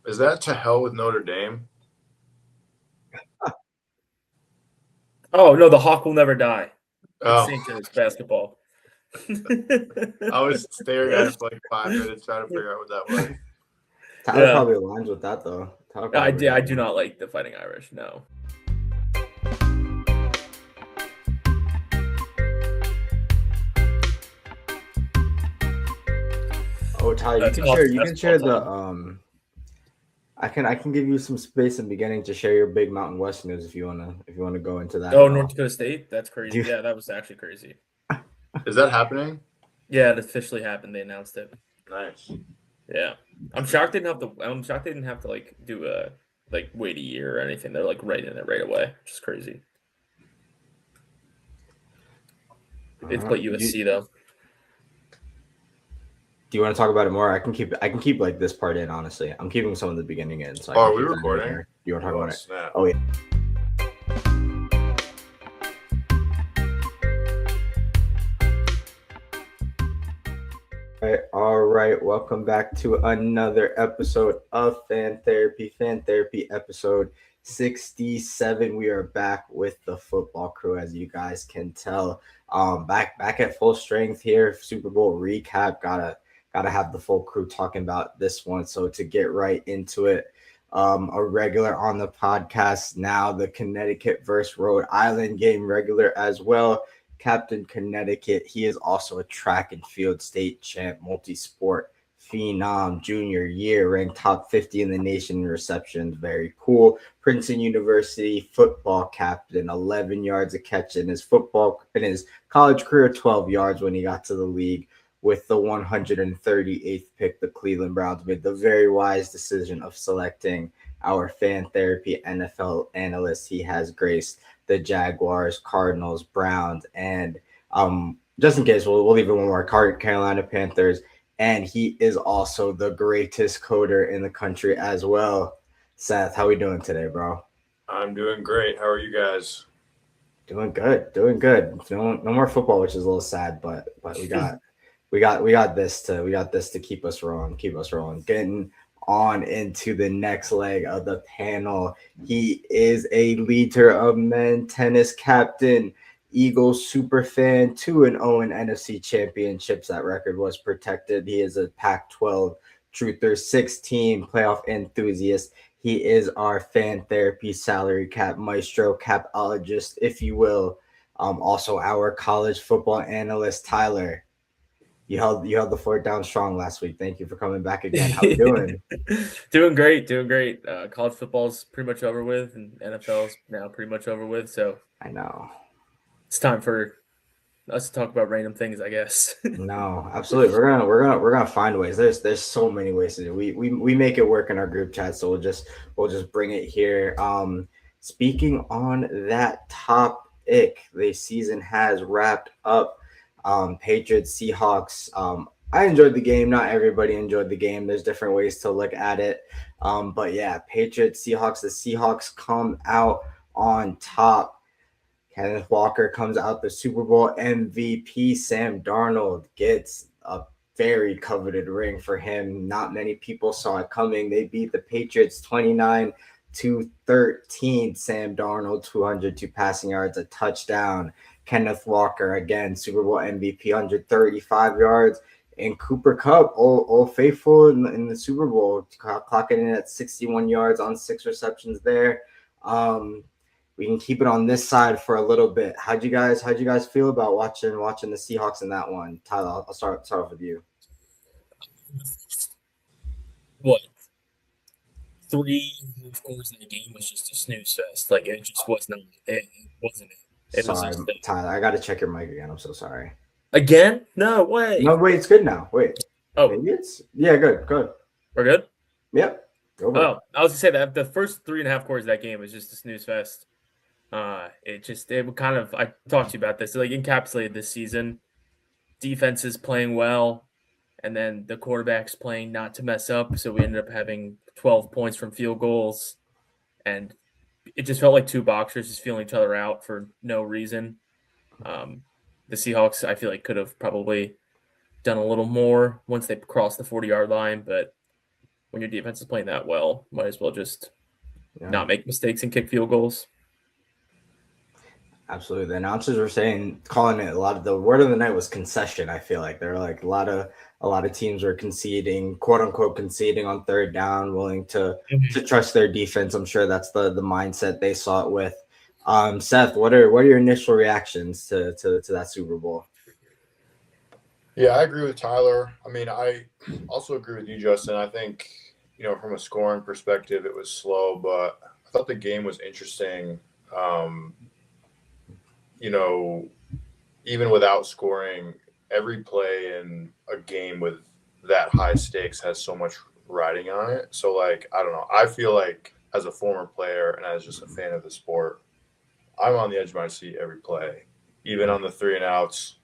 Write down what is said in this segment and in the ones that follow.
Is that to hell with Notre Dame? Oh no, the Hawk will never die. It's Oh, St. Joe's basketball. I was staring at it for like 5 minutes trying to figure out what that was. Tyler Yeah, probably aligns with that though. Tyler I probably do. I really do aligns. not like the Fighting Irish. No. Oh, Tyler, you That's can share. college You can basketball share the time. I can give you some space in the beginning to share your Big Mountain West news if you wanna go into that Oh, at North all. Dakota State. That's crazy. Do Yeah, that was actually crazy. Is that happening? Yeah, it officially happened. They announced it. Nice. Yeah, I'm shocked they didn't have to. I'm shocked they didn't have to like do a like wait a year or anything. They're like right in it right away, which is crazy. It's uh, but you, USC though. do you want to talk about it more? I can keep like this part in. Honestly, I'm keeping some of the beginning in, so I Oh, can are we keep that in recording? here. Do you want to talk Oh, about it? snap. Oh yeah. All right. Welcome back to another episode of Fan Therapy. Fan Therapy episode 67. We are back with the football crew, as you guys can tell. Back at full strength here. Super Bowl recap. Gotta have the full crew talking about this one. So to get right into it, a regular on the podcast now, the Connecticut versus Rhode Island game regular as well. Captain Connecticut. He is also a track and field state champ, multi-sport phenom, junior year, ranked top 50 in the nation in receptions. Very cool. Princeton University football captain, 11 yards a catch in his college career, 12 yards when he got to the league. With the 138th pick, the Cleveland Browns made the very wise decision of selecting our fan therapy NFL analyst. He has graced the Jaguars, Cardinals, Browns, and just in case, we'll leave it one more. Carolina Panthers, and he is also the greatest coder in the country as well. Seth, how we doing today, bro? I'm doing great. How are you guys? Doing good, doing good. No more football, which is a little sad, but we got this to keep us rolling. Getting on into the next leg of the panel. He is a leader of men tennis captain, Eagles super fan, 2-0 in NFC championships. That record was protected. He is a Pac-12 truther, 16 playoff enthusiast. He is our fan therapy salary cap maestro, capologist, if you will. Also our college football analyst, Tyler. You held the fort down strong last week. Thank you for coming back again. How we doing? Doing great, doing great. College football's pretty much over with, and NFL's now pretty much over with. So I know. it's time for us to talk about random things, I guess. No, absolutely. We're gonna find ways. There's so many ways to do. We make it work in our group chat, so we'll just bring it here. Speaking on that topic, the season has wrapped up. Patriots, Seahawks. I enjoyed the game. Not everybody enjoyed the game. There's different ways to look at it. But yeah, Patriots, Seahawks. The Seahawks come out on top. Kenneth Walker comes out the Super Bowl MVP. Sam Darnold gets a very coveted ring for him. Not many people saw it coming. They beat the Patriots 29-13. Sam Darnold, 202 passing yards, a touchdown. Kenneth Walker, again, Super Bowl MVP, 135 yards. And Cooper Cup, old faithful in the Super Bowl, clocking in at 61 yards on 6 receptions there. We can keep it on this side for a little bit. How'd you guys feel about watching the Seahawks in that one? Tyler, I'll start off with you. What, 3 scores in the game was just a snooze fest. Like it just was not. It wasn't it. It was Sorry, just Tyler. I gotta check your mic again. I'm so sorry. again. No way. No, wait, it's good now. Wait, Oh, maybe it's yeah, good, good. we're good. Yep, go for it. Oh, I was gonna say that the first 3.5 quarters of that game was just a snooze fest. It kind of I talked to you about this. It like encapsulated this season. Defense is playing well, and then the quarterback's playing not to mess up. So we ended up having 12 points from field goals, and it just felt like two boxers just feeling each other out for no reason. The Seahawks, I feel like, could have probably done a little more once they crossed the 40-yard line, but when your defense is playing that well, might as well just Yeah. not make mistakes and kick field goals. Absolutely. The announcers were calling it a lot of the word of the night was concession. I feel like there were like a lot of teams were conceding, quote unquote, conceding on third down, willing to trust their defense. I'm sure that's the mindset they saw it with. Seth, what are your initial reactions to that Super Bowl? Yeah, I agree with Tyler. I mean, I also agree with you, Justin. I think, from a scoring perspective, it was slow, but I thought the game was interesting. Even without scoring, every play in a game with that high stakes has so much riding on it. So, I don't know. I feel like as a former player and as just a fan of the sport, I'm on the edge of my seat every play, even on the 3 and outs.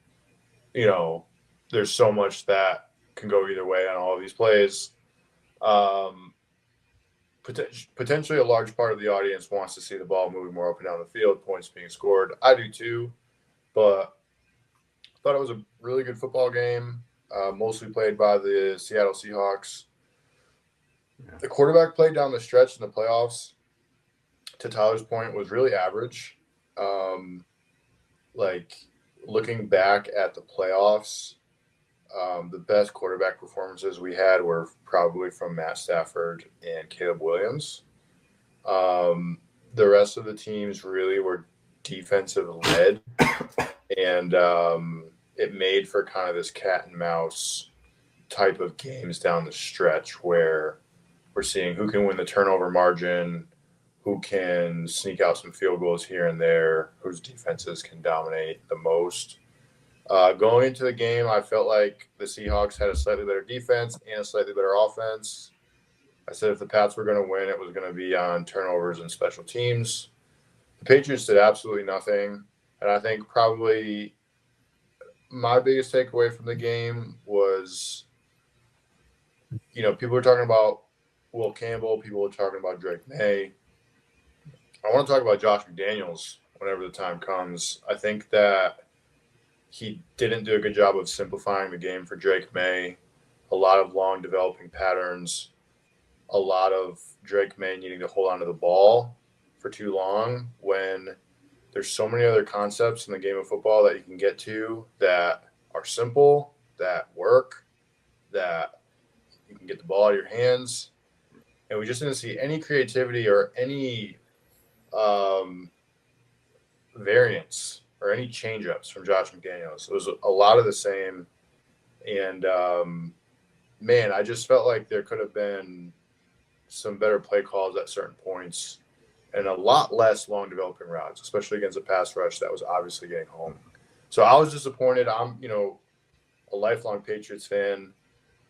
There's so much that can go either way on all of these plays. Potentially a large part of the audience wants to see the ball moving more up and down the field, points being scored. I do too, but I thought it was a really good football game, mostly played by the Seattle Seahawks. Yeah. The quarterback play down the stretch in the playoffs, to Tyler's point, was really average. Looking back at the playoffs, the best quarterback performances we had were probably from Matt Stafford and Caleb Williams. The rest of the teams really were defensive led, and it made for kind of this cat and mouse type of games down the stretch where we're seeing who can win the turnover margin, who can sneak out some field goals here and there, whose defenses can dominate the most. Going into the game, I felt like the Seahawks had a slightly better defense and a slightly better offense. I said if the Pats were going to win, it was going to be on turnovers and special teams. The Patriots did absolutely nothing. And I think probably my biggest takeaway from the game was, people were talking about Will Campbell. People were talking about Drake May. I want to talk about Josh McDaniels whenever the time comes. I think that he didn't do a good job of simplifying the game for Drake May. A lot of long developing patterns, a lot of Drake May needing to hold on to the ball for too long when there's so many other concepts in the game of football that you can get to that are simple, that work, that you can get the ball out of your hands. And we just didn't see any creativity or any variance or any change-ups from Josh McDaniels. It was a lot of the same. And, I just felt like there could have been some better play calls at certain points and a lot less long developing routes, especially against a pass rush that was obviously getting home. So I was disappointed. I'm, a lifelong Patriots fan,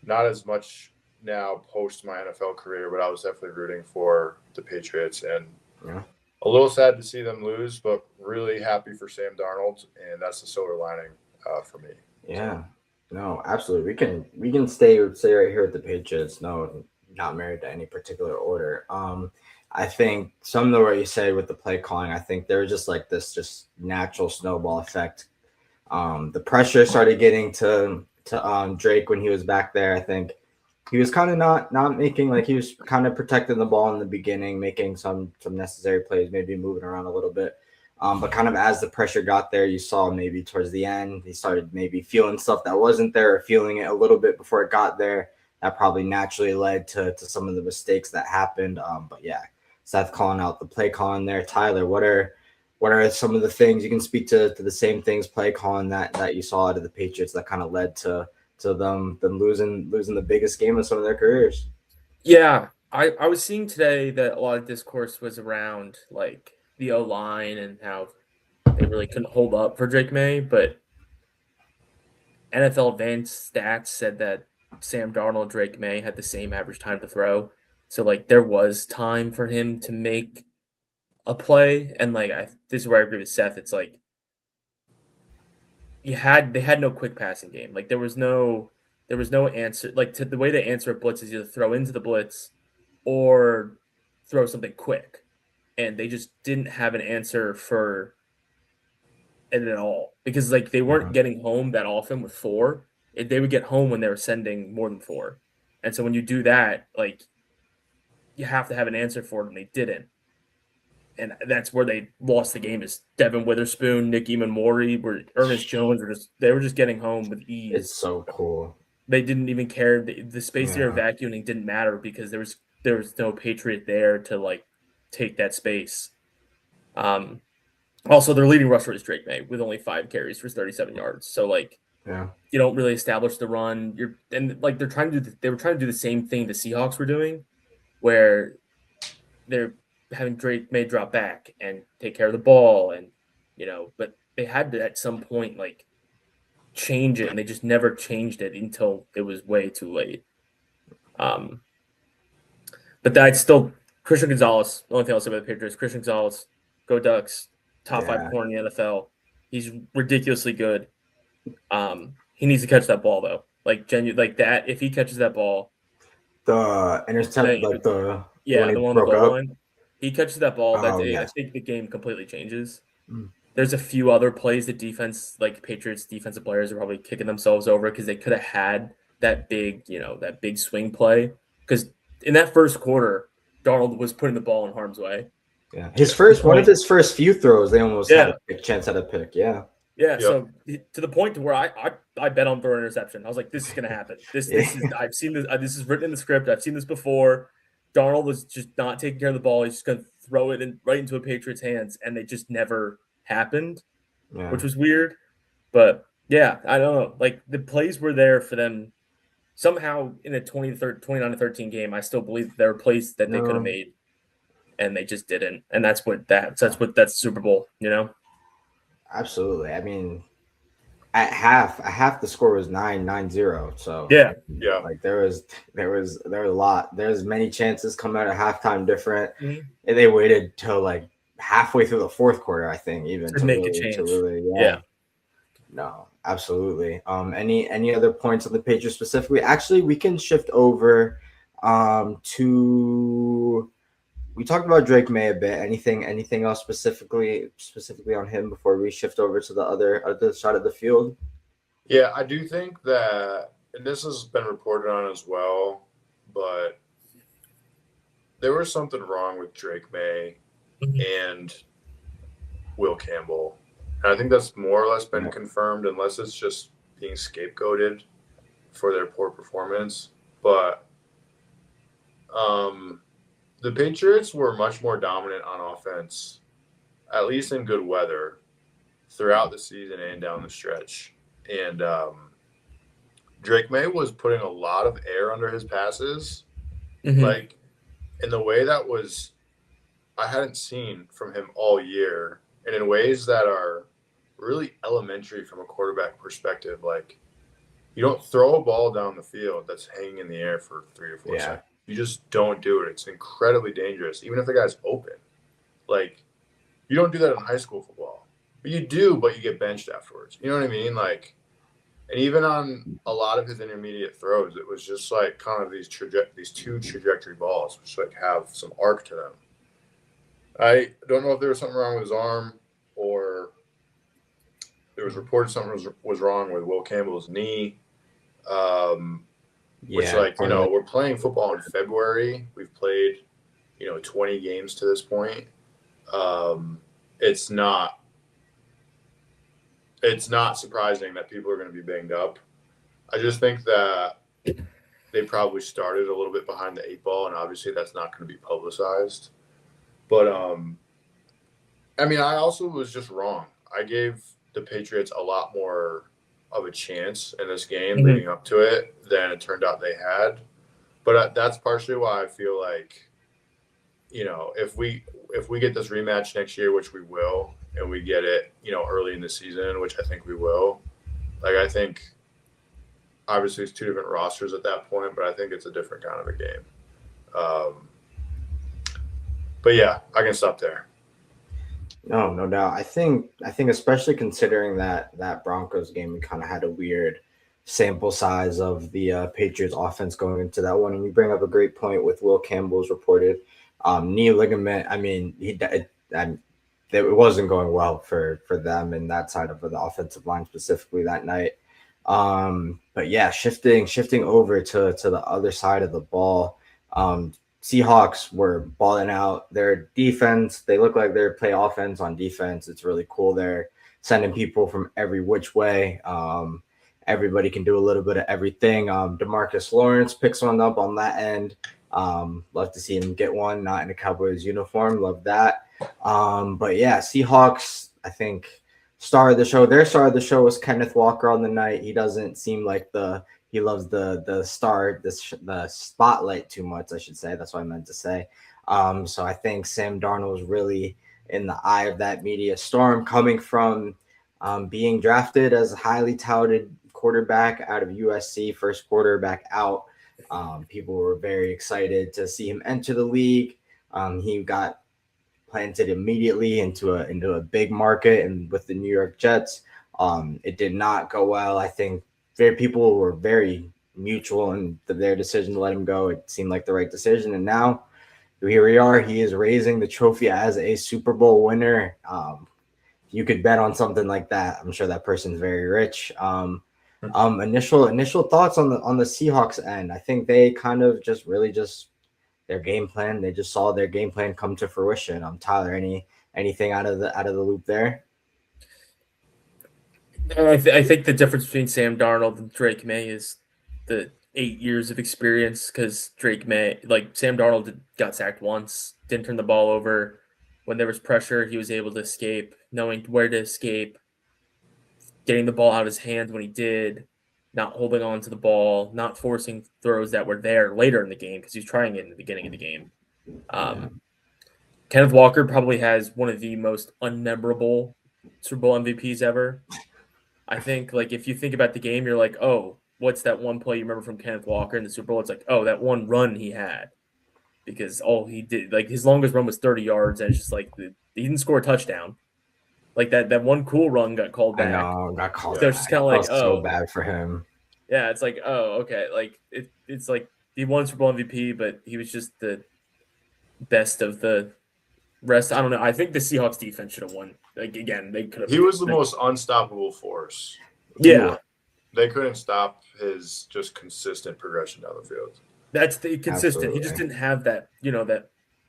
not as much now post my NFL career, but I was definitely rooting for the Patriots and a little sad to see them lose, but really happy for Sam Darnold, and that's the silver lining for me. Yeah, no, absolutely. We can stay right here with the Patriots. No, not married to any particular order. I think some of what you said with the play calling, I think there was just like this just natural snowball effect. The pressure started getting to Drake when he was back there. I think he was kind of not making, like, he was kind of protecting the ball in the beginning, making some necessary plays, maybe moving around a little bit. But kind of as the pressure got there, you saw maybe towards the end, he started maybe feeling stuff that wasn't there or feeling it a little bit before it got there. That probably naturally led to some of the mistakes that happened. But yeah, Seth calling out the play calling there. Tyler, what are some of the things you can speak to the same things play calling that you saw out of the Patriots that kind of led to them losing the biggest game of some of their careers? Yeah, I was seeing today that a lot of discourse was around like the O-line and how they really couldn't hold up for Drake May, but NFL advanced stats said that Sam Darnold, Drake May had the same average time to throw. So like there was time for him to make a play, and like this is where I agree with Seth. It's like they had no quick passing game. Like there was no answer. Like to the way they answer a blitz is either throw into the blitz or throw something quick, and they just didn't have an answer for it at all because like they weren't getting home that often with 4. They would get home when they were sending more than 4, and so when you do that, like you have to have an answer for it, and they didn't. And that's where they lost the game. Is Devin Witherspoon, Nick Eamon-Morey, where Ernest Jones were just getting home with ease. It's so cool. They didn't even care. The space they were vacuuming didn't matter because there was no Patriot there to like take that space. Also, their leading rusher is Drake May with only 5 carries for 37 yards. So like, you don't really establish the run. They were trying to do the same thing the Seahawks were doing, where they're having Drake May drop back and take care of the ball, and but they had to at some point like change it, and they just never changed it until it was way too late. But that's still Christian Gonzalez. The only thing I'll say about the Patriots, Christian Gonzalez, go Ducks, top 5 corner in the NFL. He's ridiculously good. He needs to catch that ball though, like that. If he catches that ball, the intercept, like the one on the goal line. He catches that ball. I think the game completely changes. There's a few other plays that Patriots defensive players are probably kicking themselves over because they could have had that big swing play. Because in that first quarter, Darnold was putting the ball in harm's way. Yeah, one of his first few throws, they almost had a chance at a pick. Yeah. Yeah, so to the point to where I bet on throwing interception. I was like, this is going to happen. This is I've seen this. This is written in the script. I've seen this before. Darnold was just not taking care of the ball. He's just going to throw it right into a Patriots' hands, and they just never happened, which was weird. But yeah, I don't know. Like the plays were there for them somehow in a 29-13 game. I still believe there were plays that they could have made, and they just didn't. And that's the Super Bowl, Absolutely. I mean, at half the score was 9-0. So yeah. Like there was a lot. There's many chances coming out at halftime different. And they waited till like halfway through the fourth quarter, I think, even to make a change. No, absolutely. Any other points on the Patriots specifically? Actually, we can shift over to. We talked about Drake May a bit. Anything else specifically on him before we shift over to the other side of the field? Yeah, I do think that, and this has been reported on as well, but there was something wrong with Drake May and Will Campbell. And I think that's more or less been confirmed, unless it's just being scapegoated for their poor performance. But the Patriots were much more dominant on offense, at least in good weather, throughout the season and down the stretch. And Drake May was putting a lot of air under his passes, like in the way that was I hadn't seen from him all year, and in ways that are really elementary from a quarterback perspective. Like, you don't throw a ball down the field that's hanging in the air for 3 or 4 seconds. You just don't do it. It's incredibly dangerous, even if the guy's open. Like, you don't do that in high school football. But you do, but you get benched afterwards. You know what I mean? Like, and even on a lot of his intermediate throws, it was just like kind of these 2 trajectory balls, which like have some arc to them. I don't know if there was something wrong with his arm, or there was reported something was wrong with Will Campbell's knee. Which, we're playing football in February. We've played, 20 games to this point. It's not surprising that people are going to be banged up. I just think that they probably started a little bit behind the 8 ball, and obviously that's not going to be publicized. But, I also was just wrong. I gave the Patriots a lot more of a chance in this game leading up to it than it turned out they had. But that's partially why I feel like, if we get this rematch next year, which we will, and we get it, early in the season, which I think we will, like, I think obviously it's 2 different rosters at that point, but I think it's a different kind of a game. But yeah, I can stop there. No doubt. I think especially considering that Broncos game, we kind of had a weird sample size of the Patriots offense going into that one. And you bring up a great point with Will Campbell's reported knee ligament. I mean, it wasn't going well for them and that side of the offensive line specifically that night. But yeah, shifting over to the other side of the ball. Seahawks were balling out. Their defense, they look like they play offense on defense. It's really cool. They're sending people from every which way. Everybody can do a little bit of everything. DeMarcus Lawrence picks one up on that end. Love to see him get one, not in a Cowboys uniform. Love that. But yeah, Seahawks, I think, star of the show. Their star of the show was Kenneth Walker on the night. He doesn't seem like he loves the spotlight too much, I should say. That's what I meant to say. So I think Sam Darnold was really in the eye of that media storm, coming from being drafted as a highly touted quarterback out of USC, first quarterback out. People were very excited to see him enter the league. He got planted immediately into a big market, and with the New York Jets, it did not go well. I think people were very mutual in their decision to let him go. It seemed like the right decision, and now here we are. He is raising the trophy as a Super Bowl winner. You could bet on something like that. I'm sure that person's very rich. Initial thoughts on the Seahawks end. I think they kind of just their game plan. They just saw their game plan come to fruition. Tyler, anything out of the loop there? I think the difference between Sam Darnold and Drake May is the 8 years of experience, because Sam Darnold got sacked once, didn't turn the ball over. When there was pressure, he was able to escape, knowing where to escape, getting the ball out of his hands when he did, not holding on to the ball, not forcing throws that were there later in the game because he was trying it in the beginning of the game. Kenneth Walker probably has one of the most unmemorable Super Bowl MVPs ever. I think, if you think about the game, you're like, oh, what's that one play you remember from Kenneth Walker in the Super Bowl? It's like, oh, that one run he had. Because all he did, his longest run was 30 yards, and it's just he didn't score a touchdown. That one cool run got called back. I know, got called back. So it's just kind of so bad for him. Yeah, it's like, oh, okay. It's like he won Super Bowl MVP, but he was just the best of the rest. I don't know. I think the Seahawks defense should have won. Again, they could have. He was the most unstoppable force. Yeah. They couldn't stop his just consistent progression down the field. That's the consistent. Absolutely. He just didn't have that,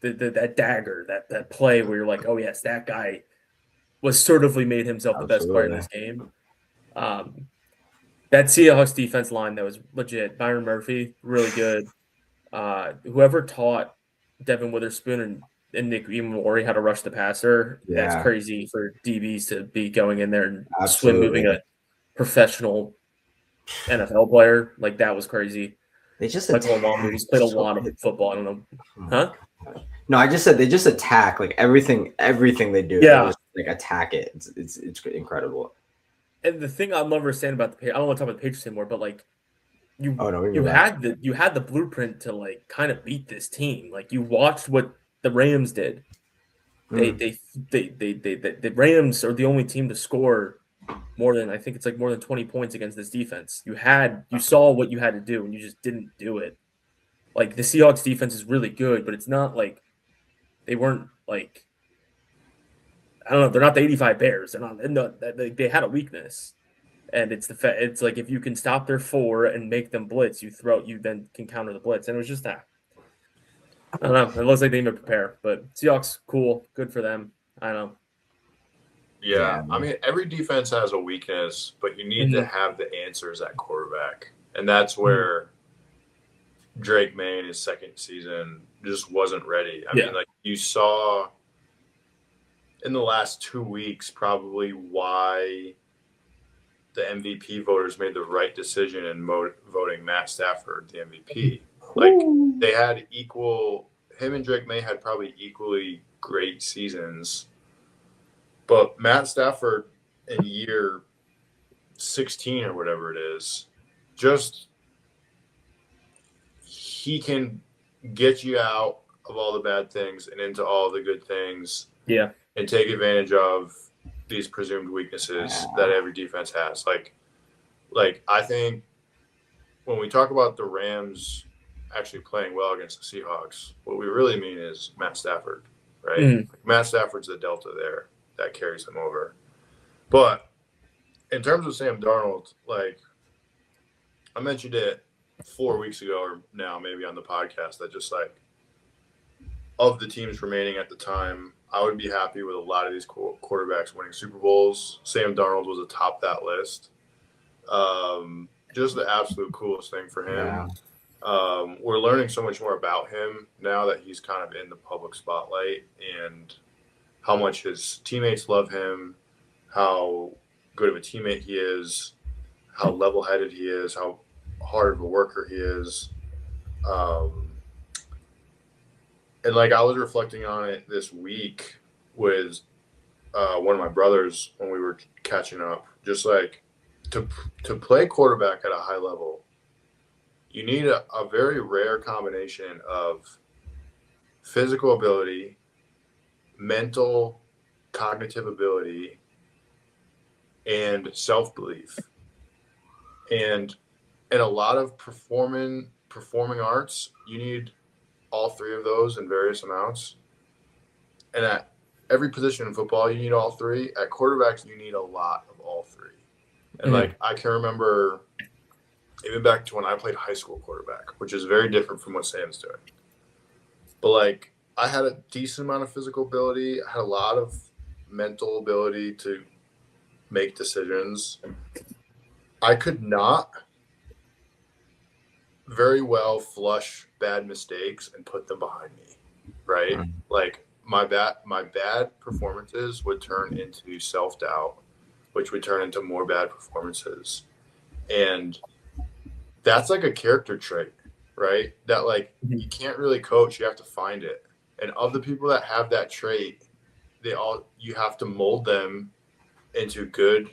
that dagger, that play where you're like, oh yes, that guy was assertively made himself the best player in this game. That Seahawks defense line that was legit. Byron Murphy, really good. Whoever taught Devin Witherspoon and Nick Emori how to rush the passer, that's crazy for DBs to be going in there and swim moving a professional NFL player. That was crazy. They just he's played a lot of football. I don't know. Huh? No, I just said they just attack everything they do. Yeah. They just, attack it. It's incredible. And the thing I love saying about the Patriots, I don't want to talk about the Patriots anymore, but you had the blueprint to kind of beat this team. You watched what the Rams did. The Rams are the only team to score more than 20 points against this defense. You saw what you had to do, and you just didn't do it. The Seahawks defense is really good, but it's not they weren't I don't know. They're not the 85 Bears. They're not. They had a weakness, and it's if you can stop their four and make them blitz, you then can counter the blitz, and it was just that. I don't know. It looks like they need to prepare, but Seahawks, cool, good for them. I don't know. Yeah, I mean, every defense has a weakness, but you need to have the answers at quarterback, and that's where Drake May in his second season just wasn't ready. I mean, you saw in the last 2 weeks probably why the MVP voters made the right decision in voting Matt Stafford the MVP. They had him and Drake May had probably equally great seasons. But Matt Stafford in year 16 or whatever it is, he can get you out of all the bad things and into all the good things. Yeah. And take advantage of these presumed weaknesses that every defense has. I think when we talk about the Rams actually playing well against the Seahawks, what we really mean is Matt Stafford, right? Matt Stafford's the delta there that carries them over. But in terms of Sam Darnold, I mentioned it 4 weeks ago or now maybe on the podcast that just of the teams remaining at the time, I would be happy with a lot of these quarterbacks winning Super Bowls. Sam Darnold was atop that list. Just the absolute coolest thing for him. Yeah. We're learning so much more about him now that he's kind of in the public spotlight, and how much his teammates love him, how good of a teammate he is, how level-headed he is, how hard of a worker he is. And like I was reflecting on it this week with one of my brothers when we were catching up, just like to play quarterback at a high level, you need a very rare combination of physical ability, mental, cognitive ability, and self-belief. And in a lot of performing arts, you need all three of those in various amounts. And at every position in football, you need all three. At quarterbacks, you need a lot of all three. And like I can remember even back to when I played high school quarterback, which is very different from what Sam's doing. But like I had a decent amount of physical ability. I had a lot of mental ability to make decisions. I could not very well flush bad mistakes and put them behind me, right? Like my bad performances would turn into self-doubt, which would turn into more bad performances. And that's like a character trait, right? That like you can't really coach, you have to find it. And of the people that have that trait, you have to mold them into good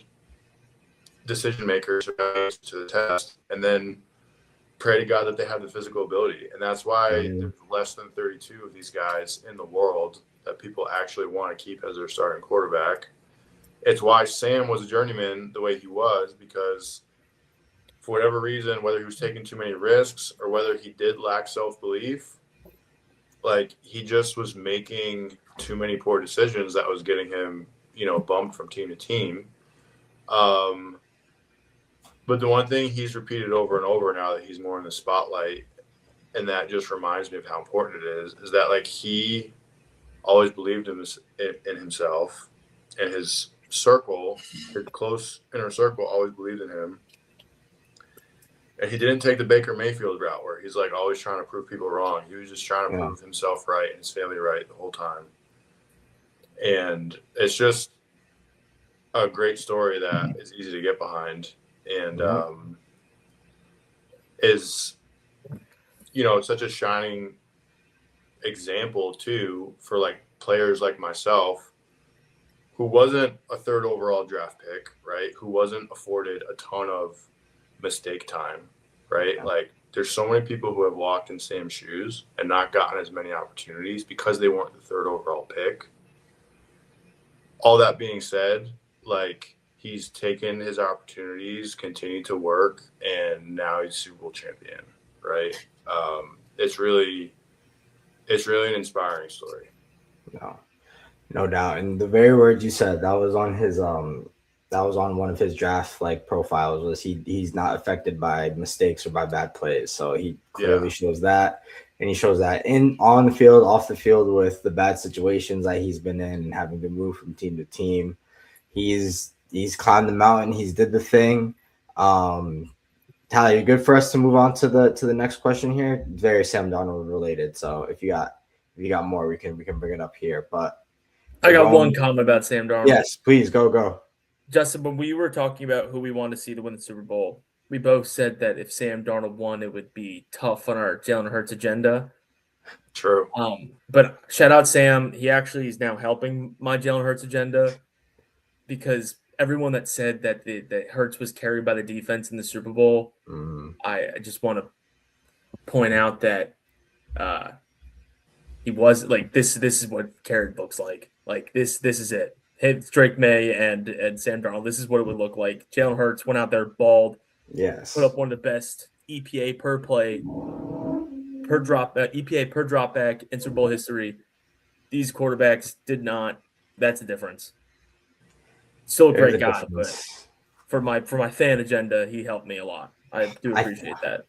decision makers to the test, and then pray to God that they have the physical ability. And that's why there's less than 32 of these guys in the world that people actually want to keep as their starting quarterback. It's why Sam was a journeyman the way he was, because for whatever reason, whether he was taking too many risks or whether he did lack self-belief, like he just was making too many poor decisions that was getting him, bumped from team to team. But the one thing he's repeated over and over now that he's more in the spotlight, and that just reminds me of how important it is that like he always believed in himself, and his circle, his close inner circle, always believed in him. And he didn't take the Baker Mayfield route where he's like always trying to prove people wrong. He was just trying to prove himself right and his family right the whole time. And it's just a great story that is easy to get behind, and is, such a shining example too for like players like myself, who wasn't a third overall draft pick, right? Who wasn't afforded a ton of mistake time, right? Like there's so many people who have walked in Sam's shoes and not gotten as many opportunities because they weren't the third overall pick. All that being said, like he's taken his opportunities, continued to work, and now he's Super Bowl champion, right? It's really an inspiring story. No doubt. And the very words you said, that was on his that was on one of his draft like profiles, was he's not affected by mistakes or by bad plays. So he clearly shows that, and he shows that on the field, off the field, with the bad situations that he's been in and having to move from team to team. He's climbed the mountain. He's did the thing. Tyler, you good for us to move on to the next question here? Very Sam Darnold related. So if you got more, we can bring it up here. But I got one comment about Sam Darnold. Yes, please go. Justin, when we were talking about who we wanted to see to win the Super Bowl, we both said that if Sam Darnold won, it would be tough on our Jalen Hurts agenda. True. But shout out Sam. He actually is now helping my Jalen Hurts agenda, because everyone that said that Hurts was carried by the defense in the Super Bowl, I just want to point out that he was like this is what carried looks like. Like this is it. Hey, Drake May and Sam Darnold, this is what it would look like. Jalen Hurts went out there bald. Yes. Put up one of the best EPA per play, per drop back in Super Bowl history. These quarterbacks did not. That's the difference. Still a great guy, but for my fan agenda, he helped me a lot. I do appreciate that.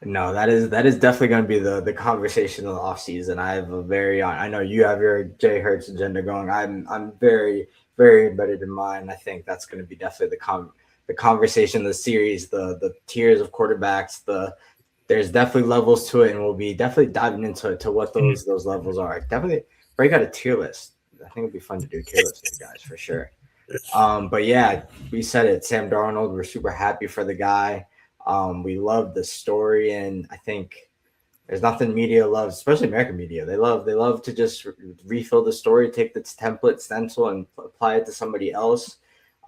No, that is definitely going to be the conversation of the offseason. I know you have your Jay Hurts agenda going. I'm very very embedded in mine. I think that's going to be definitely the conversation, the series, the tiers of quarterbacks. There's definitely levels to it, and we'll be definitely diving into to what those levels are. Definitely break out a tier list. I think it'd be fun to do a tier list with you guys for sure. But yeah, we said it. Sam Darnold, we're super happy for the guy. We love the story, and I think there's nothing media loves, especially American media. They love to just refill the story, take the template stencil, and apply it to somebody else.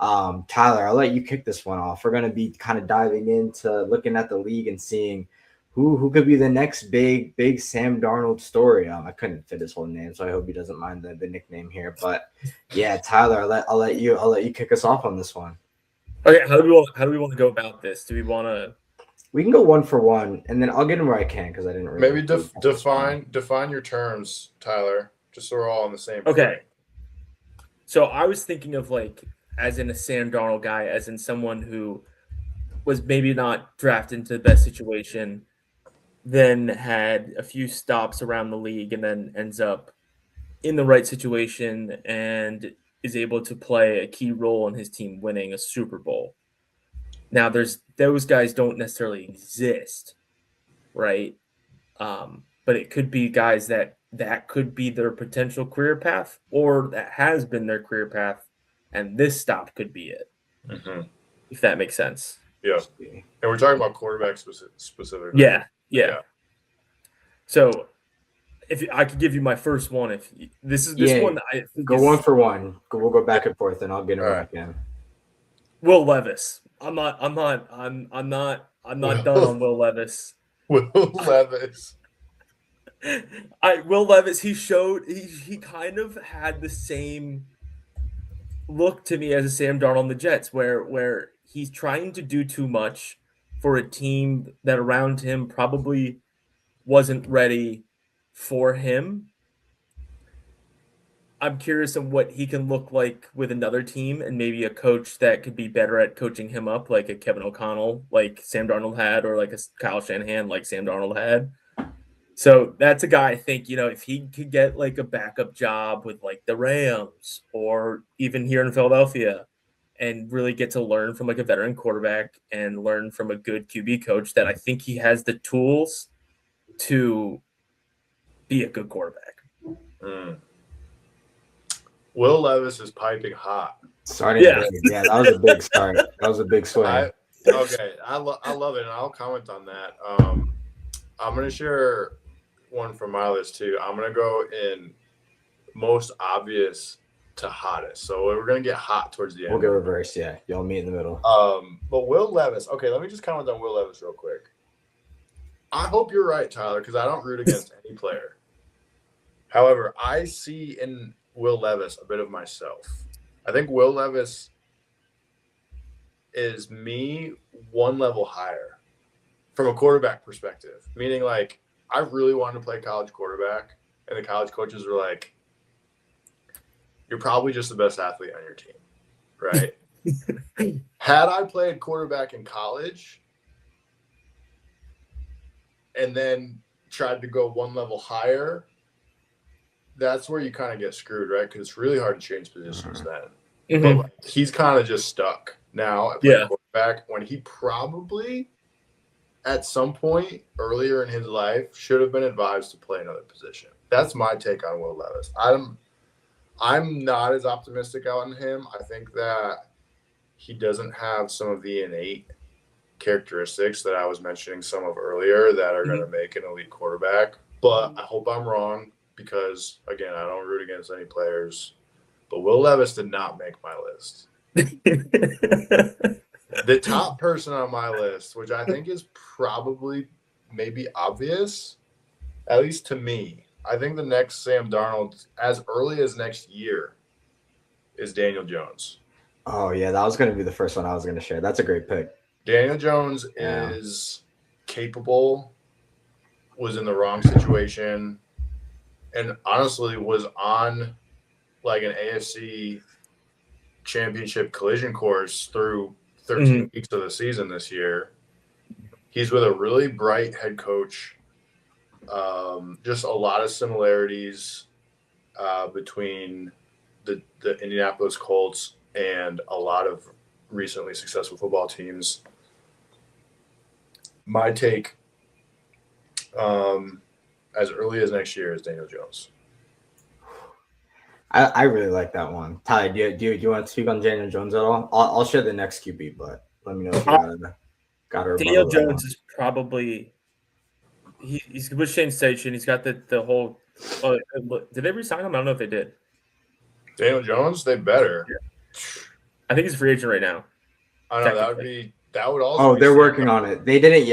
Tyler, I'll let you kick this one off. We're gonna be kind of diving into looking at the league and seeing who could be the next big Sam Darnold story. I couldn't fit his whole name, so I hope he doesn't mind the nickname here. But yeah, Tyler, I'll let you kick us off on this one. Okay, how do we want to go about this? Do we want to? We can go one for one, and then I'll get him where I can because I didn't really Maybe define your terms, Tyler, just so we're all on the same. Okay. So I was thinking of like as in a Sam Darnold guy, as in someone who was maybe not drafted into the best situation, then had a few stops around the league, and then ends up in the right situation and is able to play a key role in his team winning a Super Bowl. Now, those guys don't necessarily exist, right? But it could be guys that could be their potential career path, or that has been their career path, and this stop could be it. Mm-hmm. If that makes sense. Yeah, and we're talking about quarterback specifically. Yeah. So, if I could give you my first one, if this one, I think go one for one. We'll go back and forth, and I'll get him right again. Will Levis. I'm not done on Will Levis. Will Levis. Will Levis, he kind of had the same look to me as a Sam Darnold on the Jets, where he's trying to do too much for a team that around him probably wasn't ready for him. I'm curious on what he can look like with another team, and maybe a coach that could be better at coaching him up, like a Kevin O'Connell, like Sam Darnold had, or like a Kyle Shanahan, like Sam Darnold had. So that's a guy I think, if he could get like a backup job with like the Rams or even here in Philadelphia and really get to learn from like a veteran quarterback and learn from a good QB coach, that I think he has the tools to be a good quarterback. Will Levis is piping hot. Starting big. Yeah, that was a big start. That was a big swing. I love it, and I'll comment on that. I'm going to share one from my list too. I'm going to go in most obvious to hottest. So we're going to get hot towards the end. We'll go reverse, yeah. Y'all meet in the middle. But Will Levis. Okay, let me just comment on Will Levis real quick. I hope you're right, Tyler, because I don't root against any player. However, I see in Will Levis a bit of myself. I think Will Levis is me one level higher from a quarterback perspective, meaning like I really wanted to play college quarterback, and the college coaches were like, you're probably just the best athlete on your team, right? Had I played quarterback in college and then tried to go one level higher, that's where you kind of get screwed, right? Because it's really hard to change positions then. Mm-hmm. But like, he's kind of just stuck now at playing quarterback when he probably at some point earlier in his life should have been advised to play another position. That's my take on Will Levis. I'm not as optimistic on him. I think that he doesn't have some of the innate characteristics that I was mentioning some of earlier that are going to make an elite quarterback. But I hope I'm wrong because, again, I don't root against any players. But Will Levis did not make my list. The top person on my list, which I think is probably maybe obvious, at least to me, I think the next Sam Darnold, as early as next year, is Daniel Jones. Oh, yeah, that was going to be the first one I was going to share. That's a great pick. Daniel Jones is capable, was in the wrong situation, and honestly was on like an AFC championship collision course through 13 weeks of the season this year. He's with a really bright head coach. Just a lot of similarities between the Indianapolis Colts and a lot of recently successful football teams. My take, as early as next year, is Daniel Jones. I really like that one. Ty, do you want to speak on Daniel Jones at all? I'll share the next QB, but let me know if you got a Daniel rebuttal. Jones is probably he's with Shane Station. He's got the whole. Did they resign him? I don't know if they did. Daniel Jones, they better. I think he's a free agent right now. I know that would also. Oh, be they're Sam working Darnold. on it. They didn't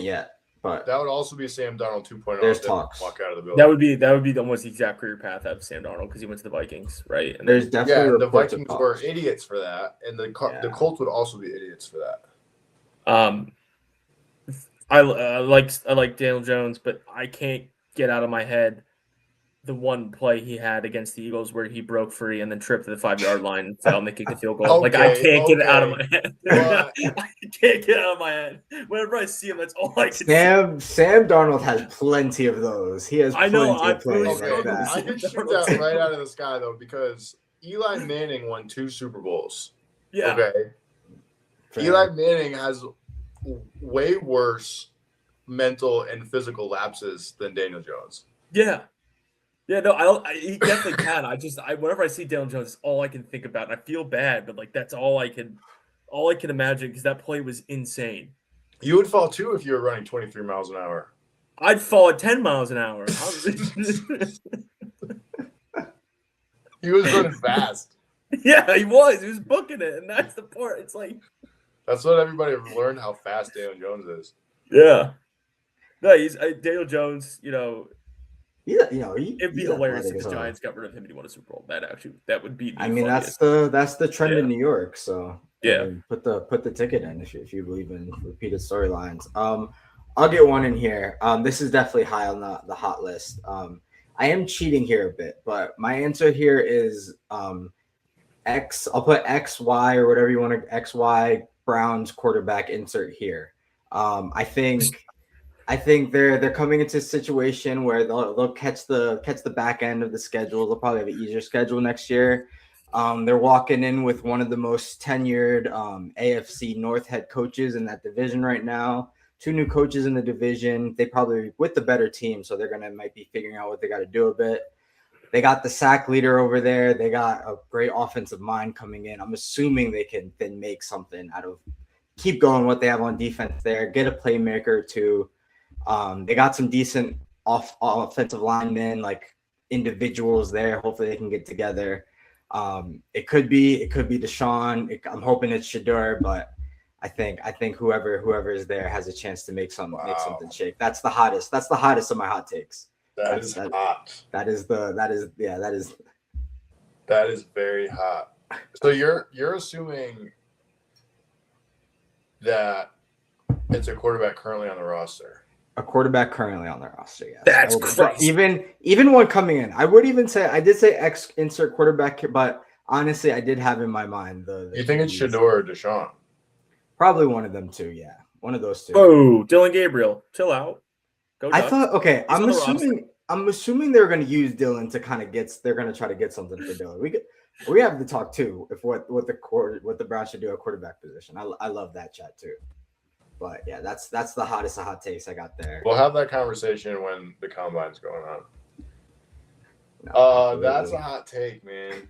yet. But that would also be Sam Darnold 2.0. There's talks. Walk out of the building. That would be almost the exact career path of Sam Darnold because he went to the Vikings, right? And there's definitely the Vikings were idiots for that, and the Colts would also be idiots for that. I like Daniel Jones, but I can't get out of my head the one play he had against the Eagles where he broke free and then tripped to the 5-yard line and fell and they kicked a field goal. I can't get it out of my head. I can't get it out of my head. Whenever I see him, that's all I can see. Sam Darnold has plenty of those. He has plenty of plays like that. I can shoot that right out of the sky, though, because Eli Manning won 2 Super Bowls. Yeah. Okay. Fair. Eli Manning has way worse mental and physical lapses than Daniel Jones. Yeah. Yeah, no, he definitely can. Whenever I see Daniel Jones, it's all I can think about. And I feel bad, but like that's all I can imagine because that play was insane. You would fall too if you were running 23 miles an hour. I'd fall at 10 miles an hour. He was running fast. Yeah, he was. He was booking it, and that's the part. It's like that's what everybody learned how fast Daniel Jones is. Yeah. No, he's Daniel Jones. Yeah, it'd be hilarious if the Giants got rid of him and he won a Super Bowl. That would be. I mean, that's the trend in New York. So yeah, I mean, put the ticket in if you believe in repeated storylines. I'll get one in here. This is definitely high on the hot list. I am cheating here a bit, but my answer here is X. I'll put XY or whatever you want to XY Browns quarterback insert here. I think they're coming into a situation where they'll catch the back end of the schedule. They'll probably have an easier schedule next year. They're walking in with one of the most tenured AFC North head coaches in that division right now. 2 new coaches in the division. They probably with the better team, so they're might be figuring out what they got to do a bit. They got the sack leader over there. They got a great offensive mind coming in. I'm assuming they can then make something out of keep going what they have on defense there. Get a playmaker or 2. They got some decent offensive linemen, like individuals there. Hopefully they can get together. It could be Deshaun. I'm hoping it's Shador, but I think whoever is there has a chance to make something shake. That's the hottest of my hot takes. That is hot. That is very hot. So you're assuming that it's a quarterback currently on the roster. A quarterback currently on the roster, yes. That's crazy. Even one coming in. I would even say I did say X insert quarterback, but honestly, I did have in my mind the you think it's Shador or Deshaun? Probably one of them 2, yeah. One of those 2. Oh, Dylan Gabriel. Chill out. Go Ducks. I thought okay, I'm assuming they're gonna use Dylan to kind of they're gonna try to get something for Dylan. We have to talk too if what the Browns should do at quarterback position. I love that chat too. But yeah, that's the hottest of hot takes I got there. We'll have that conversation when the combine's going on. No, that's a hot take, man.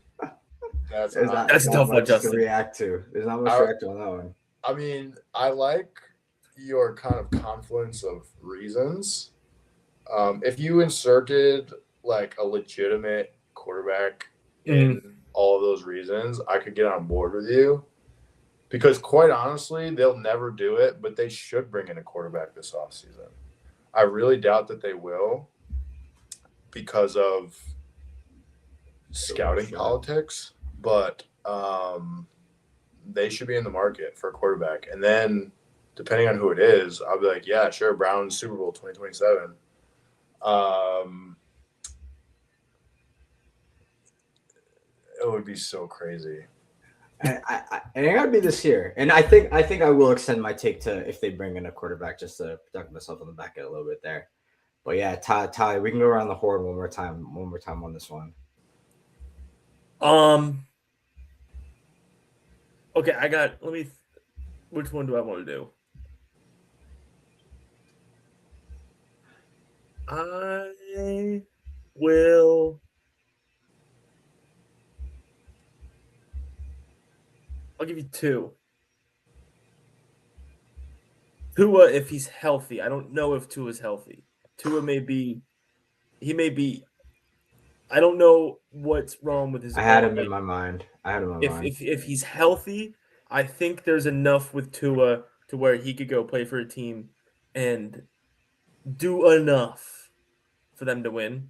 That's a tough one, Justin. To react to. There's not much to react on that one. I mean, I like your kind of confluence of reasons. If you inserted like a legitimate quarterback in all of those reasons, I could get on board with you. Because quite honestly, they'll never do it, but they should bring in a quarterback this offseason. I really doubt that they will because of scouting politics, but they should be in the market for a quarterback. And then, depending on who it is, I'll be like, yeah, sure, Browns Super Bowl 2027. It would be so crazy. And it gotta be this year. And I think I will extend my take to if they bring in a quarterback just to protect myself on the back end a little bit there. But yeah, Ty, we can go around the horn one more time on this one. Okay, which one do I want to do? I will. I'll give you two. Tua, if he's healthy. I don't know if Tua's healthy. Tua may be. He may be. I don't know what's wrong with his. I had him in my mind. If he's healthy, I think there's enough with Tua to where he could go play for a team and do enough for them to win.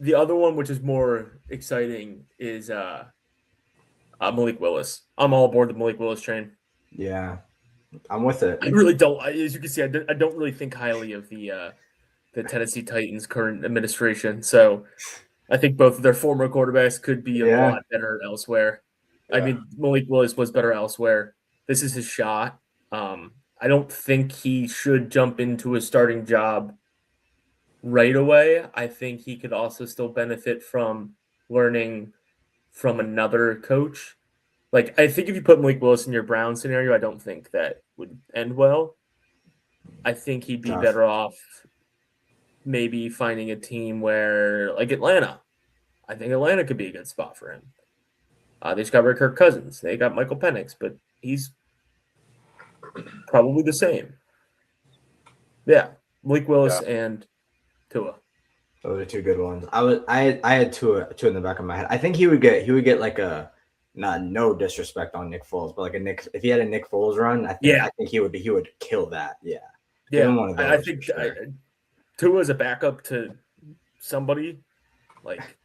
The other one, which is more exciting, is Malik Willis. I'm all aboard the Malik Willis train. Yeah, I'm with it. I really don't. As you can see, I don't really think highly of the Tennessee Titans' current administration. So I think both of their former quarterbacks could be a lot better elsewhere. Yeah. I mean, Malik Willis was better elsewhere. This is his shot. I don't think he should jump into a starting job right away. I think he could also still benefit from learning from another coach. Like, I think if you put Malik Willis in your Brown scenario, I don't think that would end well. I think he'd be better off maybe finding a team where, like Atlanta. I think Atlanta could be a good spot for him. They just got rid of Kirk Cousins. They got Michael Penix, but he's probably the same. Yeah, Malik Willis and Tua. Those are two good ones. I had two in the back of my head. I think he would get like a, not no disrespect on Nick Foles, but like if he had a Nick Foles run, I think he would kill that. Yeah. I think Tua is a backup to somebody. Like,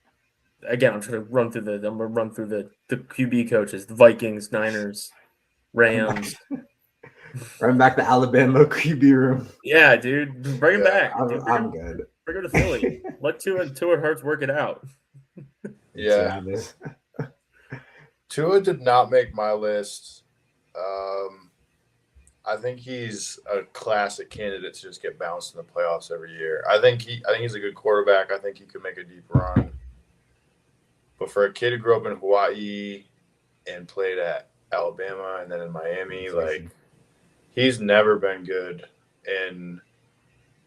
again, I'm trying to run through the QB coaches, the Vikings, Niners, Rams. Run back to Alabama QB room. Yeah, dude, bring him back. I'm good. Bring her to Philly. Let Tua and Hurts work it out. Yeah. Tua did not make my list. I think he's a classic candidate to just get bounced in the playoffs every year. I think he's a good quarterback. I think he could make a deep run. But for a kid who grew up in Hawaii and played at Alabama and then in Miami, like, he's never been good in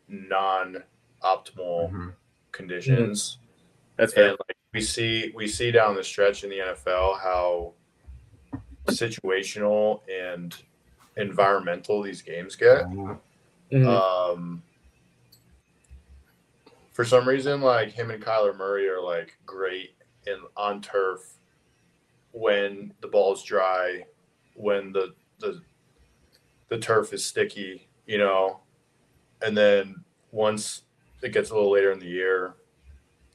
non-optimal conditions. That's fair. And like we see down the stretch in the NFL how situational and environmental these games get. For some reason, like, him and Kyler Murray are like great on turf when the ball's dry, when the turf is sticky, and then once it gets a little later in the year,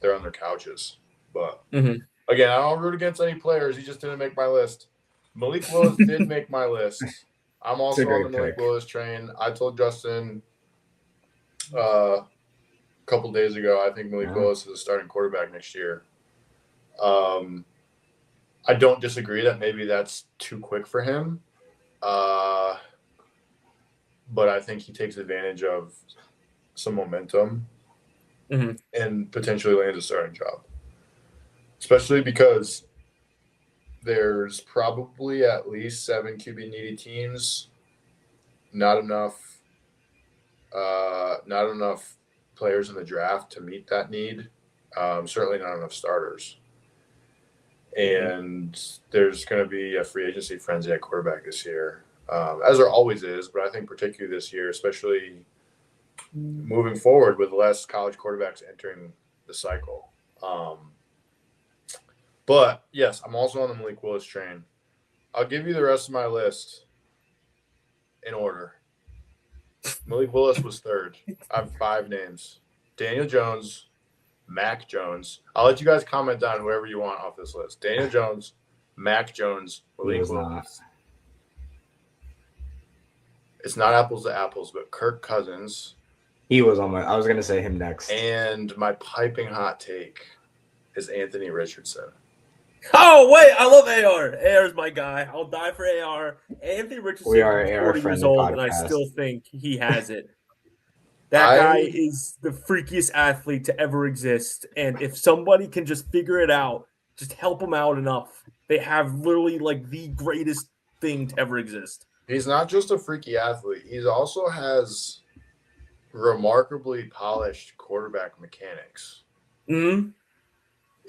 they're on their couches. But again, I don't root against any players. He just didn't make my list. Malik Willis did make my list. I'm also on the Malik Willis train. I told Justin a couple days ago, I think Malik Willis is a starting quarterback next year. I don't disagree that maybe that's too quick for him. But I think he takes advantage of some momentum and potentially lands a starting job. Especially because there's probably at least 7 QB needy teams. Not enough players in the draft to meet that need. Certainly not enough starters. And there's going to be a free agency frenzy at quarterback this year, as there always is. But I think particularly this year, especially moving forward with less college quarterbacks entering the cycle. But, yes, I'm also on the Malik Willis train. I'll give you the rest of my list in order. Malik Willis was third. I have 5 names. Daniel Jones, Mac Jones. I'll let you guys comment on whoever you want off this list. Daniel Jones, Mac Jones, Malik Willis. It's not apples to apples, but Kirk Cousins. He was on I was going to say him next. And my piping hot take is Anthony Richardson. Oh wait, I love AR. AR's my guy. I'll die for AR. Anthony We Richardson are is a 40 years friendly old, and I podcast. still think he has it. That guy I is the freakiest athlete to ever exist. And if somebody can just figure it out, just help him out enough, they have literally like the greatest thing to ever exist. he's not just a freaky athlete. He also has remarkably polished quarterback mechanics. Mm-hmm.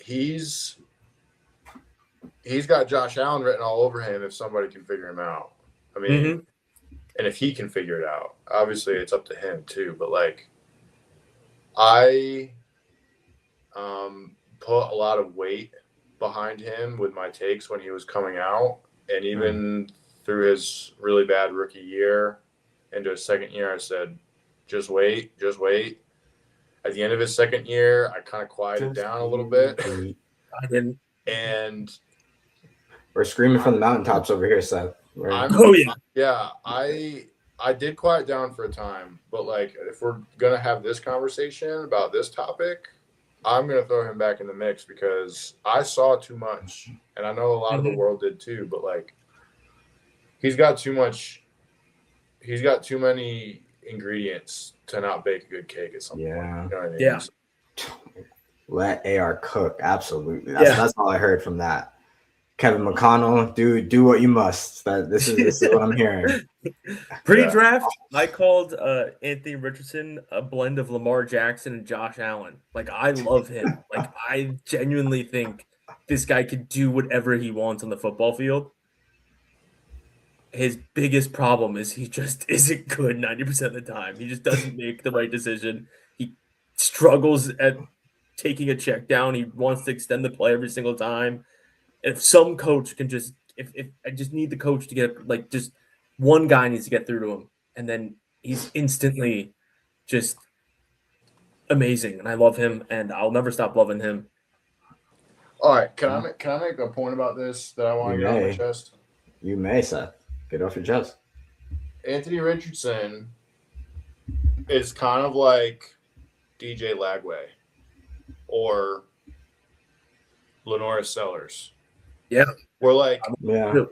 He's got Josh Allen written all over him if somebody can figure him out. I mean, Mm-hmm. and if he can figure it out, obviously it's up to him too. But like, I put a lot of weight behind him with my takes when he was coming out, and even through his really bad rookie year into his second year, I said, just wait, just wait. At the end of his second year, I kind of quieted down a little bit, I didn't. and We're screaming from the mountaintops over here, Seth. Oh yeah. Yeah, I did quiet down for a time, but like if we're gonna have this conversation about this topic, I'm gonna throw him back in the mix because I saw too much, and I know a lot of the world did too. But like, he's got too much. He's got too many ingredients to not bake a good cake at some point. You know what I mean? Yeah. Let AR cook. Absolutely. That's all I heard from that. Kevin McConnell, do what you must. This is what I'm hearing. Pre-draft, I called Anthony Richardson a blend of Lamar Jackson and Josh Allen. Like, I love him. Like, I genuinely think this guy could do whatever he wants on the football field. His biggest problem is he just isn't good 90% of the time. He just doesn't make the right decision. He struggles at taking a check down. He wants to extend the play every single time. If some coach can just, if I just need the coach to get, like, just one guy needs to get through to him, and then he's instantly just amazing. And I love him, and I'll never stop loving him. All right, can I make a point about this that I want to get off my chest? You may, Seth. Get off your chest. Anthony Richardson is kind of like DJ Lagway or Lenora Sellers. Yeah. We're like Yeah.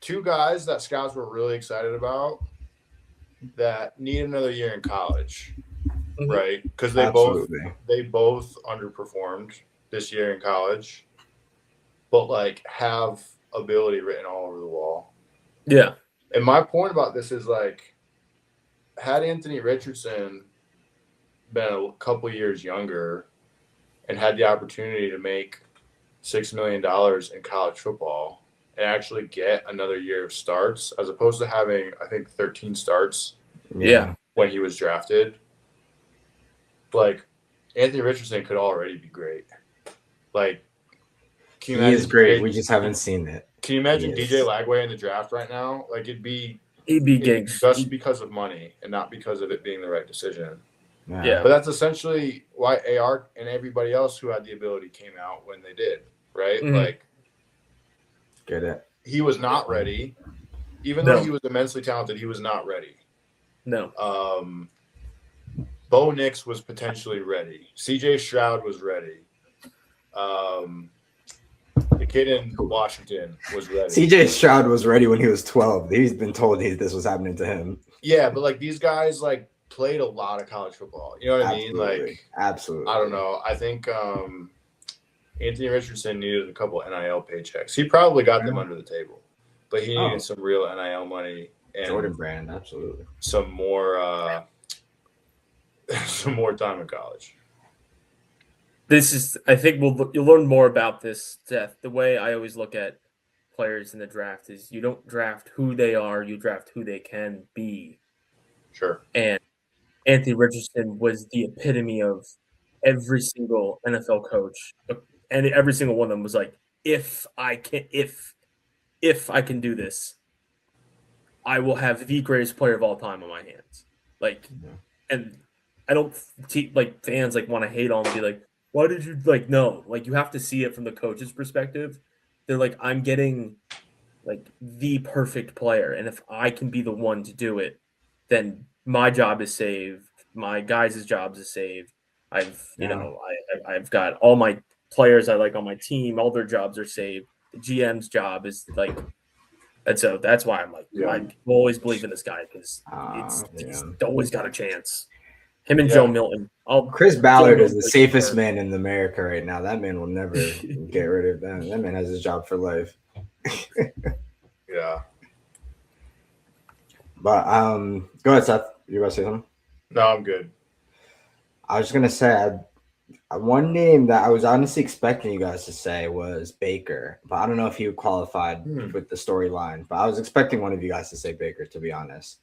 two guys that scouts were really excited about that need another year in college, right? Because they both underperformed this year in college, but like have ability written all over the wall. Yeah. And my point about this is like, had Anthony Richardson been a couple years younger and had the opportunity to make $6 million in college football and actually get another year of starts, as opposed to having, I think, 13 starts when he was drafted, like, Anthony Richardson could already be great. Like, he is great. We just haven't seen it. Can you imagine DJ Lagway in the draft right now? Like, he'd be gigs just because of money and not because of it being the right decision. Yeah. But that's essentially why AR and everybody else who had the ability came out when they did, right? Like, get it. He was not ready. Even though he was immensely talented, he was not ready. No. Bo Nix was potentially ready. CJ Stroud was ready. The kid in Washington was ready. CJ Stroud was ready when he was 12. He's been told this was happening to him. Yeah, but like these guys like played a lot of college football. You know what I mean? Like, absolutely. I don't know. I think Anthony Richardson needed a couple NIL paychecks. He probably got them under the table, but he needed some real NIL money and Jordan Brand, absolutely. Some more time in college. This is, I think you'll learn more about this, Seth. The way I always look at players in the draft is you don't draft who they are, you draft who they can be. Sure. And Anthony Richardson was the epitome of every single NFL coach, and every single one of them was like, if I can do this, I will have the greatest player of all time on my hands. Like, and I don't like fans like want to hate on and be like, why did you like? No, like you have to see it from the coach's perspective. They're like, I'm getting like the perfect player, and if I can be the one to do it, then my job is saved. My guys' jobs is saved. I've got all my players I like on my team, all their jobs are saved. The GM's job is like, and so that's why I'm like, Yeah. I will always believe in this guy because he's always got a chance. Him and Joe Milton. Chris Ballard is the safest man in America right now. That man will never get rid of that. That man has his job for life. Yeah. But go ahead, Seth. You about to say something? No, I'm good. I was gonna say one name that I was honestly expecting you guys to say was Baker, but I don't know if he qualified with the storyline. But I was expecting one of you guys to say Baker, to be honest.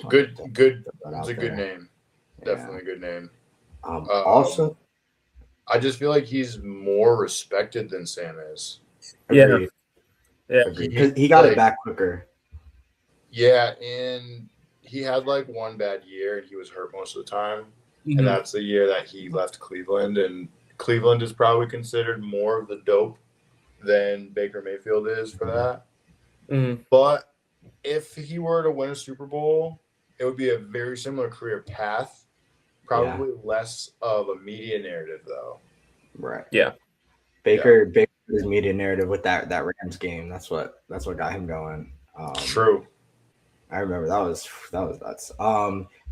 Good. It's a good name. Yeah. Definitely a good name. Also, I just feel like he's more respected than Sam is. Agreed. Yeah, because he got it back quicker. Yeah, and he had like one bad year, and he was hurt most of the time. Mm-hmm. And that's the year that he left Cleveland, and Cleveland is probably considered more of the dope than Baker Mayfield is for that. Mm-hmm. But if he were to win a Super Bowl, it would be a very similar career path. Probably less of a media narrative, though. Right. Yeah. Baker's media narrative with that Rams game. That's what got him going. True. I remember that was nuts.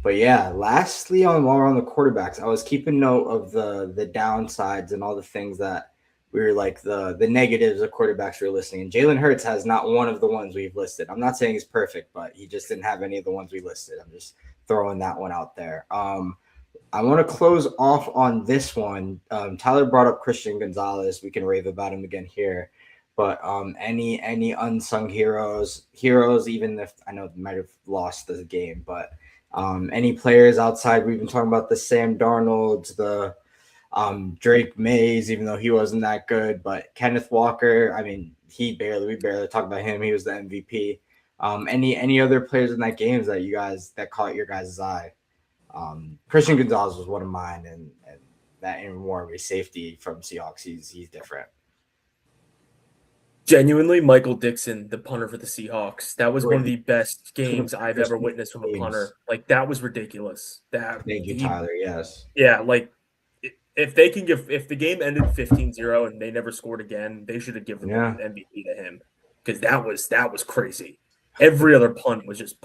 But yeah, lastly, while we're on the quarterbacks, I was keeping note of the downsides and all the things that we were like the negatives of quarterbacks we were listing. And Jalen Hurts has not one of the ones we've listed. I'm not saying he's perfect, but he just didn't have any of the ones we listed. I'm just throwing that one out there. I want to close off on this one. Tyler brought up Christian Gonzalez. We can rave about him again here. But any unsung heroes, even if I know they might have lost the game, but any players outside, we've been talking about the Sam Darnolds, the Drake Mays, even though he wasn't that good, but Kenneth Walker, I mean, we barely talked about him. He was the MVP. Any other players in that game that caught your guys' eye? Christian Gonzalez was one of mine, and that in more safety from Seahawks, he's different. Genuinely, Michael Dixon, the punter for the Seahawks. That was one of the best games I've ever witnessed from a punter. Like, that was ridiculous. Thank you, Tyler. Yes. Yeah, like, if the game ended 15-0 and they never scored again, they should have given the MVP to him, because that was crazy. Every other punt was just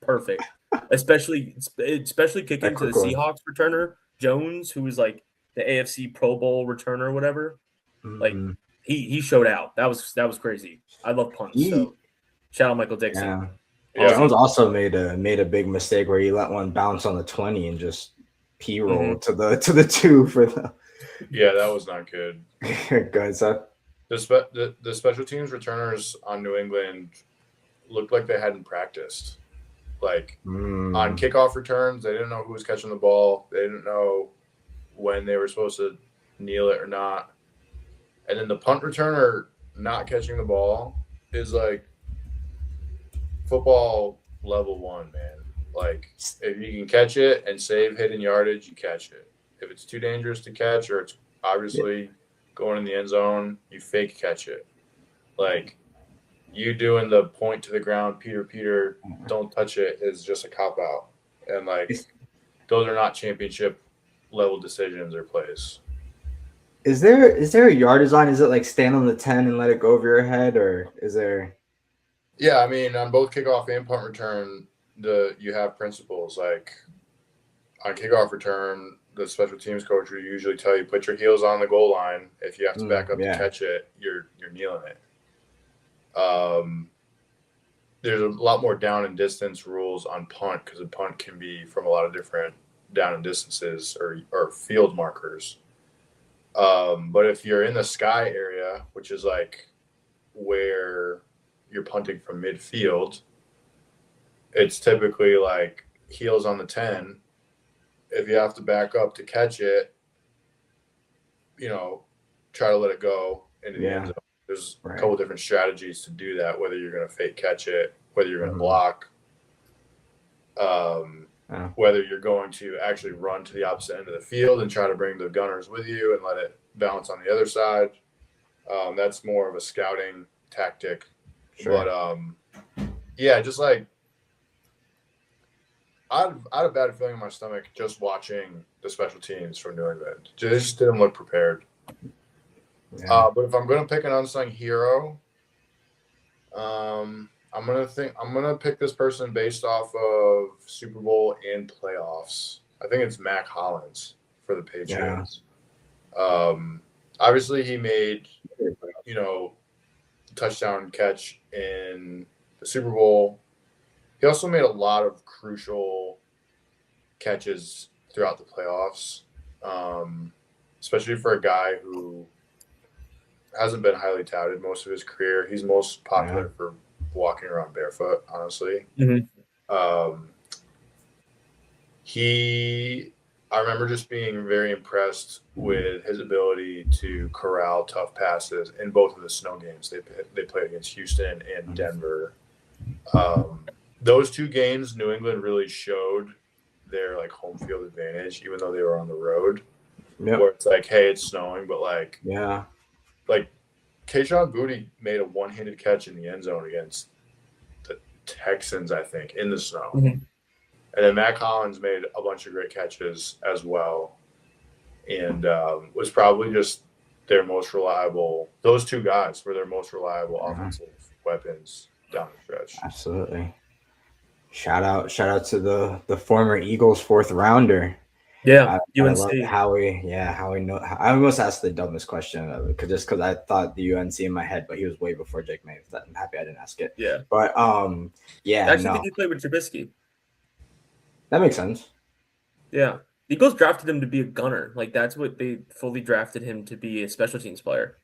perfect. Especially kicking to the Seahawks returner Jones, who was like the AFC Pro Bowl returner or whatever. Like, he showed out. That was crazy. I love punts. So shout out Michael Dixon. Yeah. Jones also made a big mistake where he let one bounce on the 20 and just roll to the 2 for the. Yeah, that was not good. Go ahead, Seth. The special teams returners on New England looked like they hadn't practiced. Like on kickoff returns, they didn't know who was catching the ball. They didn't know when they were supposed to kneel it or not. And then the punt returner not catching the ball is like football level 1, man. Like, if you can catch it and save hidden yardage, you catch it. If it's too dangerous to catch, or it's obviously going in the end zone, you fake catch it. Like, you doing the point to the ground, Peter, don't touch it, is just a cop-out. And, like, those are not championship-level decisions or plays. Is there a yard design? Is it like stand on the 10 and let it go over your head, or is there? Yeah, I mean, on both kickoff and punt return, you have principles. Like, on kickoff return, the special teams coach will usually tell you, put your heels on the goal line. If you have to back up to catch it, you're kneeling it. There's a lot more down and distance rules on punt, because a punt can be from a lot of different down and distances or field markers. But if you're in the sky area, which is like where you're punting from midfield, it's typically like heels on the 10. If you have to back up to catch it, try to let it go into the end zone. There's a couple different strategies to do that, whether you're going to fake catch it, whether you're going to block, whether you're going to actually run to the opposite end of the field and try to bring the gunners with you and let it bounce on the other side. That's more of a scouting tactic. Sure. But, just like I had a bad feeling in my stomach just watching the special teams from New England. Just didn't look prepared. Yeah. But if I'm gonna pick an unsung hero, I'm gonna pick this person based off of Super Bowl and playoffs. I think it's Mac Hollins for the Patriots. Obviously he made, touchdown catch in the Super Bowl. He also made a lot of crucial catches throughout the playoffs, especially for a guy who hasn't been highly touted most of his career. He's most popular for walking around barefoot, honestly. I remember just being very impressed with his ability to corral tough passes in both of the snow games they played against Houston and Denver. Those two games, New England really showed their like home field advantage, even though they were on the road. Where it's like, hey, it's snowing, but like Kayshon Boutte made a one-handed catch in the end zone against the Texans, I think, in the snow. And then Mac Hollins made a bunch of great catches as well, and was probably just their most reliable. Those two guys were their most reliable offensive weapons down the stretch. Absolutely. Shout out to the former Eagles 4th rounder. Yeah, UNC. How we know. I almost asked the dumbest question because I thought the UNC in my head, but he was way before Jake May. I'm happy I didn't ask it. Yeah, but I actually think he played with Trubisky. That makes sense. Yeah, the Eagles drafted him to be a gunner. Like that's what they fully drafted him to be, a special teams player.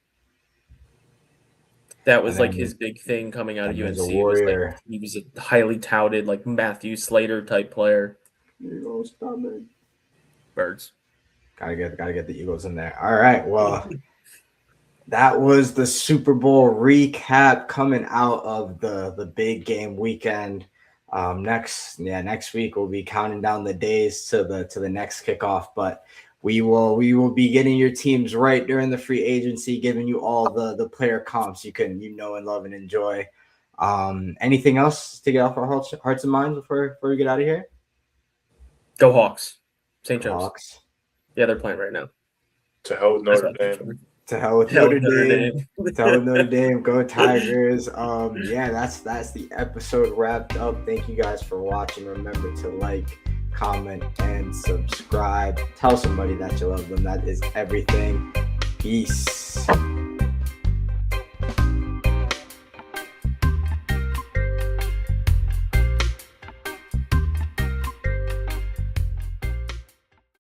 That was like his big thing coming out of UNC. He was a highly touted, like Matthew Slater type player. Eagles coming. Birds. Gotta get the Eagles in there. All right. Well, that was the Super Bowl recap coming out of the big game weekend. Next week we'll be counting down the days to the next kickoff, but we will be getting your teams right during the free agency, giving you all the player comps you can and love and enjoy. Anything else to get off our hearts and minds before we get out of here? Go Hawks. St. Joe's. Hawks. Yeah, they're playing right now. To hell with Notre Dame. To hell with Notre Dame. To hell with Notre Dame. Go Tigers. That's the episode wrapped up. Thank you guys for watching. Remember to like, comment, and subscribe. Tell somebody that you love them. That is everything. Peace.